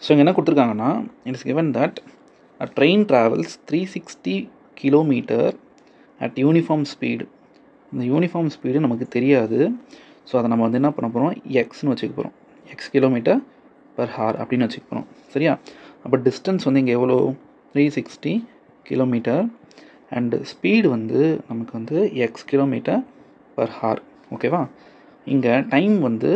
So இங்கே என்ன கொடுத்துருக்காங்கன்னா, it is given that a train travels 360 kilometer at uniform speed. இந்த யூனிஃபார்ம் ஸ்பீடு நமக்கு தெரியாது. ஸோ அதை நம்ம வந்து என்ன பண்ண போகிறோம், எக்ஸ்னு வச்சுக்க போகிறோம். எக்ஸ் கிலோமீட்டர் பர் ஹார் அப்படின்னு வச்சுக்க போகிறோம். சரியா? அப்போ டிஸ்டன்ஸ் வந்து இங்கே எவ்வளோ, 360 கிலோமீட்டர் அண்டு ஸ்பீடு வந்து நமக்கு வந்து எக்ஸ் கிலோமீட்டர் பர் ஹார். ஓகேவா? இங்கே டைம் வந்து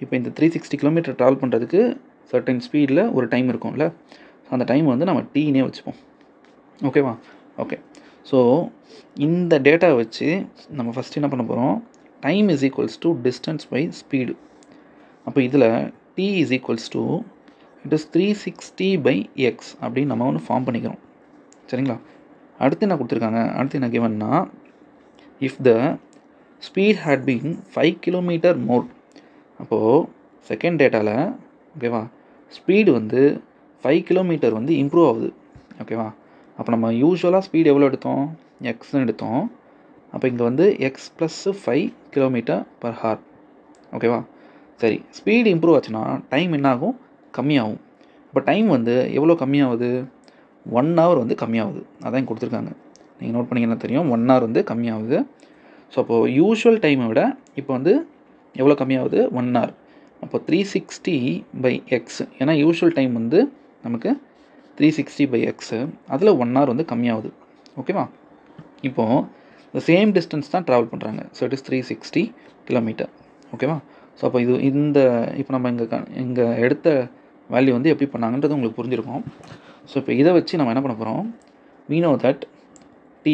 இப்போ இந்த 360 கிலோமீட்டர் ட்ராவல் பண்ணுறதுக்கு சர்டன் ஸ்பீடில் ஒரு டைம் இருக்கும்ல. ஸோ அந்த டைம் வந்து நம்ம டீனே வச்சுப்போம். ஓகேவா? ஓகே. ஸோ இந்த டேட்டா வச்சு நம்ம ஃபஸ்ட் என்ன பண்ண போகிறோம், time is equals to distance by speed. அப்போ இதில் t is equals to it is 360 by x அப்படின்னு நம்ம ஒன்று ஃபார்ம் பண்ணிக்கிறோம். சரிங்களா? அடுத்து என்ன கொடுத்துருக்காங்க, அடுத்து என்ன கிவன்னா, if the speed had been 5 kilometre more. அப்போது செகண்ட் டேட்டாவில் ஓகேவா, ஸ்பீடு வந்து 5 கிலோமீட்டர் வந்து இம்ப்ரூவ் ஆகுது. ஓகேவா? அப்போ நம்ம யூஸ்வலாக ஸ்பீடு எவ்வளோ எடுத்தோம், எக்ஸ்ன்னு எடுத்தோம். அப்போ இங்கே வந்து x plus 5 kilometre per hour. ஓகேவா? சரி, ஸ்பீடு இம்ப்ரூவ் ஆச்சுன்னா டைம் என்ன ஆகும், கம்மியாகும். இப்போ டைம் வந்து எவ்வளோ கம்மியாகுது, 1 hour வந்து கம்மியாகுது. அதான் இங்கே கொடுத்துருக்காங்க. நீங்கள் நோட் பண்ணிங்கன்னா தெரியும், 1 hour வந்து கம்மியாகுது. ஸோ அப்போது யூஸ்வல் டைமை விட இப்போ வந்து எவ்வளோ கம்மியாகுது, 1 hour. அப்போ 360 பை எக்ஸ், ஏன்னா யூஸ்வல் டைம் வந்து நமக்கு 360 பை எக்ஸு, அதில் 1 hour வந்து கம்மியாகுது. ஓகேவா? இப்போது இந்த சேம் டிஸ்டன்ஸ் தான் ட்ராவல் பண்ணுறாங்க. So it is 360 kilometre. ஓகேவா? ஸோ அப்போ இது இப்போ நம்ம இங்கே எடுத்த வேல்யூ வந்து எப்படி பண்ணாங்கன்றது உங்களுக்கு புரிஞ்சிருக்கும். ஸோ இப்போ இதை வச்சு நம்ம என்ன பண்ண போகிறோம், we know that t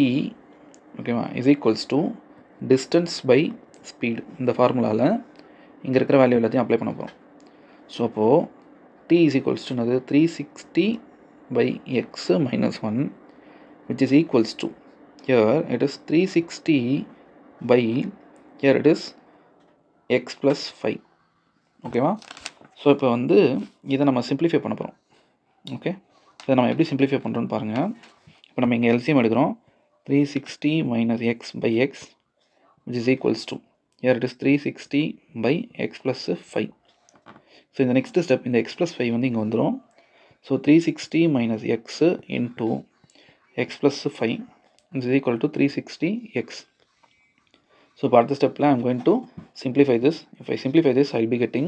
ஓகேவா is equals to distance by speed. இந்த ஃபார்முலாவில் இங்கே இருக்கிற வேல்யூ எல்லாத்தையும் அப்ளை பண்ண போகிறோம். ஸோ அப்போது t இஸ் ஈக்குவல்ஸ் டு என்னது, 360 by x minus 1 which is equals to, here it is 360 by, here it is x plus 5. ஓகேவா? ஸோ இப்போ வந்து இதை நம்ம சிம்பிளிஃபை பண்ண போகிறோம். ஓகே, இதை நம்ம எப்படி சிம்பிளிஃபை பண்ணுறோன்னு பாருங்கள். இப்போ நம்ம இங்கே எல்சிஎம் எடுக்கிறோம். 360 minus x by x which is equals to, here it is 360 by x plus 5. So இந்த நெக்ஸ்ட் ஸ்டெப், இந்த x plus 5 வந்து இங்கே வந்துடும். So 360 minus x into x plus 5 is equal to 360x. So for the step, I am going to simplify this. If I simplify this, I will be getting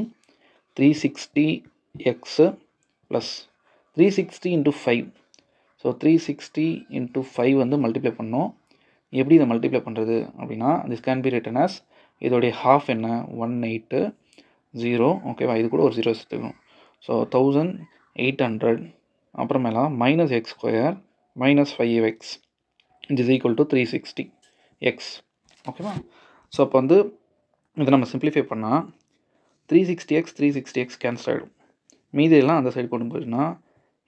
360x plus 360 into 5. So 360 into 5 வந்து multiply பண்ணோம். எப்படி இதை multiply பண்ணுறது அப்படின்னா, this can be written as, இதோடைய half என்ன, 180. ஓகேவா? இது கூட ஒரு 0 சேர்த்துக்கணும். ஸோ 1800 அப்புறமேலா minus x square minus 5x which is equal to 360x. ஓகேவா? ஸோ அப்போ வந்து இதை நம்ம சிம்பிளிஃபை பண்ணால் 360x கேன்சல் ஆகிடும். மீதியெல்லாம் அந்த சைடு கொண்டு போயிடுனா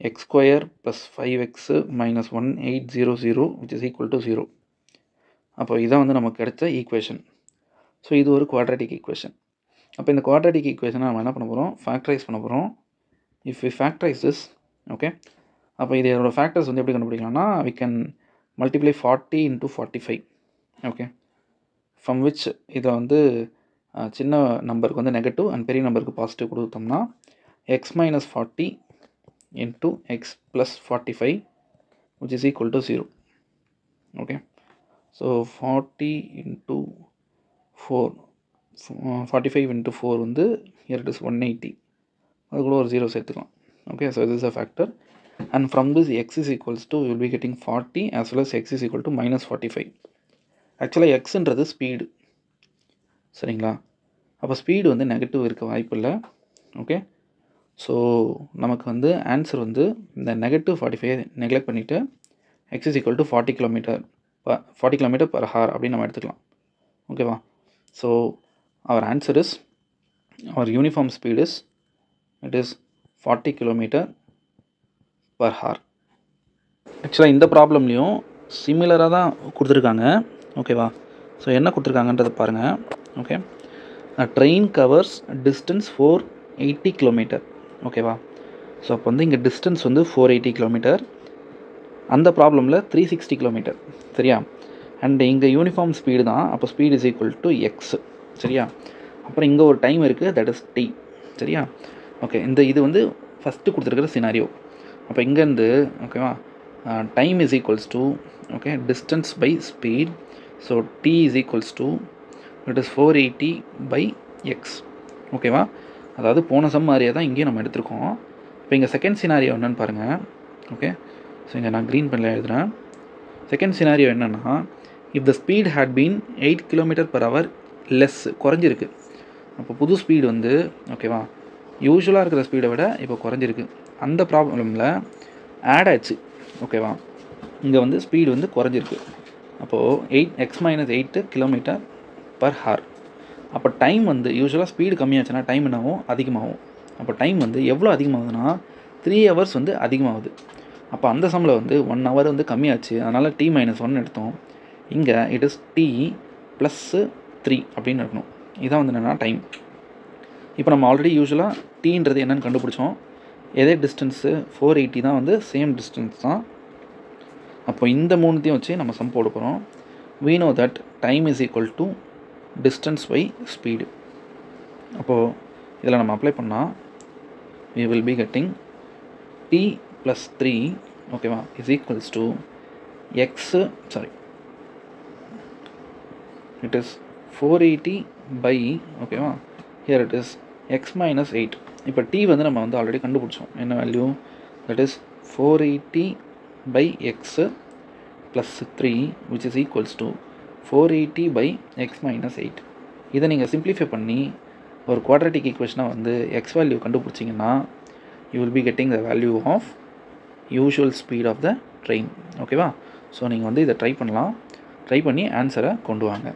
x square plus 5x minus 1800 which is equal to 0. அப்போ இதான் வந்து நமக்கு கிடைச்ச ஈக்குவேஷன். ஸோ இது ஒரு குவாட்ராட்டிக் ஈக்குவேஷன். அப்போ இந்த குவாட்ராட்டிக் ஈக்குவேஷனை நம்ம என்ன பண்ண போகிறோம், ஃபேக்டரைஸ் பண்ண போகிறோம். If we factorise this, okay, அப்போ இதோட ஃபேக்டர்ஸ் வந்து எப்படி கண்டுபிடிக்கலாம்னா, we can multiply 40 into 45. Okay, from which இதை வந்து சின்ன நம்பருக்கு வந்து நெகட்டிவ் அண்ட் பெரிய நம்பருக்கு பாசிட்டிவ் கொடுத்தோம்னா X minus 40 into X plus 45 which is equal to 0. Okay, so 40 into 4, 45 into 4 வந்து here it is 180. அதுக்குள்ள ஒரு 0 சேர்த்துக்கலாம். Okay, so this is a factor. And from this x is equals to, you will be getting 40 as well as x is equal to minus 45. ஆக்சுவலாக எக்ஸுன்றது speed. சரிங்களா? அப்போ speed வந்து negative இருக்க வாய்ப்பு இல்லை. ஓகே, ஸோ நமக்கு வந்து ஆன்சர் வந்து இந்த நெகட்டிவ் 45 நெக்லெக்ட் பண்ணிவிட்டு x is equal to 40 kilometre per hour அப்படின்னு நம்ம எடுத்துக்கலாம். ஓகேவா? So our answer is, our uniform speed is, it is 40 kilometre per hour. ஆக்சுவலாக இந்த ப்ராப்ளம்லேயும் சிமிலராக தான் கொடுத்துருக்காங்க. ஓகேவா? ஸோ என்ன கொடுத்துருக்காங்கன்றதை பாருங்கள். Okay, train covers distance 480 kilometre. ஓகேவா? ஸோ அப்போ வந்து இங்கே டிஸ்டன்ஸ் வந்து 480 கிலோமீட்டர், அந்த ப்ராப்ளமில் 360 கிலோமீட்டர். சரியா? அண்ட் இங்கே யூனிஃபார்ம் ஸ்பீடு தான். அப்போ speed is equal to x. சரியா? அப்புறம் இங்கே ஒரு டைம் இருக்குது, தட் இஸ் டி. சரியா? ஓகே, இது வந்து ஃபஸ்ட்டு கொடுத்துருக்கிற சினாரியோ. அப்போ இங்கேருந்து ஓகேவா time is equals to okay distance by speed. So t is equals to it is 480 by x. ஓகேவா, அதாவது போன சம் மாதிரியே தான் இங்கேயும் நம்ம எடுத்திருக்கோம். இப்போ இங்கே செகண்ட் சினாரியோ என்னென்னு பாருங்கள். ஓகே, ஸோ இங்கே நான் க்ரீன் பெனில் எழுதுகிறேன். செகண்ட் சினாரியோ என்னென்னா, if the speed had been 8 km/h less, குறைஞ்சிருக்கு. அப்போ புது ஸ்பீடு வந்து ஓகேவா யூஸ்வலாக இருக்கிற ஸ்பீடை விட இப்போ குறைஞ்சிருக்கு. அந்த ப்ராப்ளமில் ஆட் ஆச்சு. ஓகேவா, இங்கே வந்து ஸ்பீடு வந்து குறைஞ்சிருக்கு. அப்போது 8x-8 km/h. அப்போ டைம் வந்து யூஸ்வலாக ஸ்பீடு கம்மியாச்சுன்னா டைம் என்னாகும், அதிகமாகும். அப்போ டைம் வந்து எவ்வளோ அதிகமாகுதுன்னா 3 hours வந்து அதிகமாகுது. அப்போ அந்த சம்மில் வந்து 1 hour வந்து கம்மியாச்சு, அதனால் t-1 எடுத்தோம். இங்கே இட் இஸ் t+3 அப்படின்னு இருக்கணும். இதான் வந்து என்னென்னா டைம். இப்போ நம்ம ஆல்ரெடி யூஸ்வலாக டீன்றது என்னென்னு கண்டுபிடிச்சோம். எதே டிஸ்டன்ஸு 480 தான் வந்து சேம் டிஸ்டன்ஸ் தான். அப்போ இந்த மூணுத்தையும் வச்சு நம்ம சம் போட போகிறோம். we know that time is equal to distance by speed. அப்போது இதில் நம்ம அப்ளை பண்ணால் we will be getting t+3 ஓகேவா is equals to it is 480 by ஓகேவா here it is x-8. இப்போ t வந்து நம்ம வந்து ஆல்ரெடி கண்டுபிடிச்சோம். என்ன value, that is 480 by x plus 3 which is equals to 480 by x-8. இதை நீங்கள் சிம்பிளிஃபை பண்ணி ஒரு குவாட்ரட்டிக் ஈக்குவேஷனாக வந்து எக்ஸ் வேல்யூ கண்டுபிடிச்சிங்கன்னா you will be getting the value of usual speed of the train. ஓகேவா, ஸோ நீங்கள் வந்து இதை ட்ரை பண்ணலாம். ட்ரை பண்ணி ஆன்சரை கொண்டு வாங்க.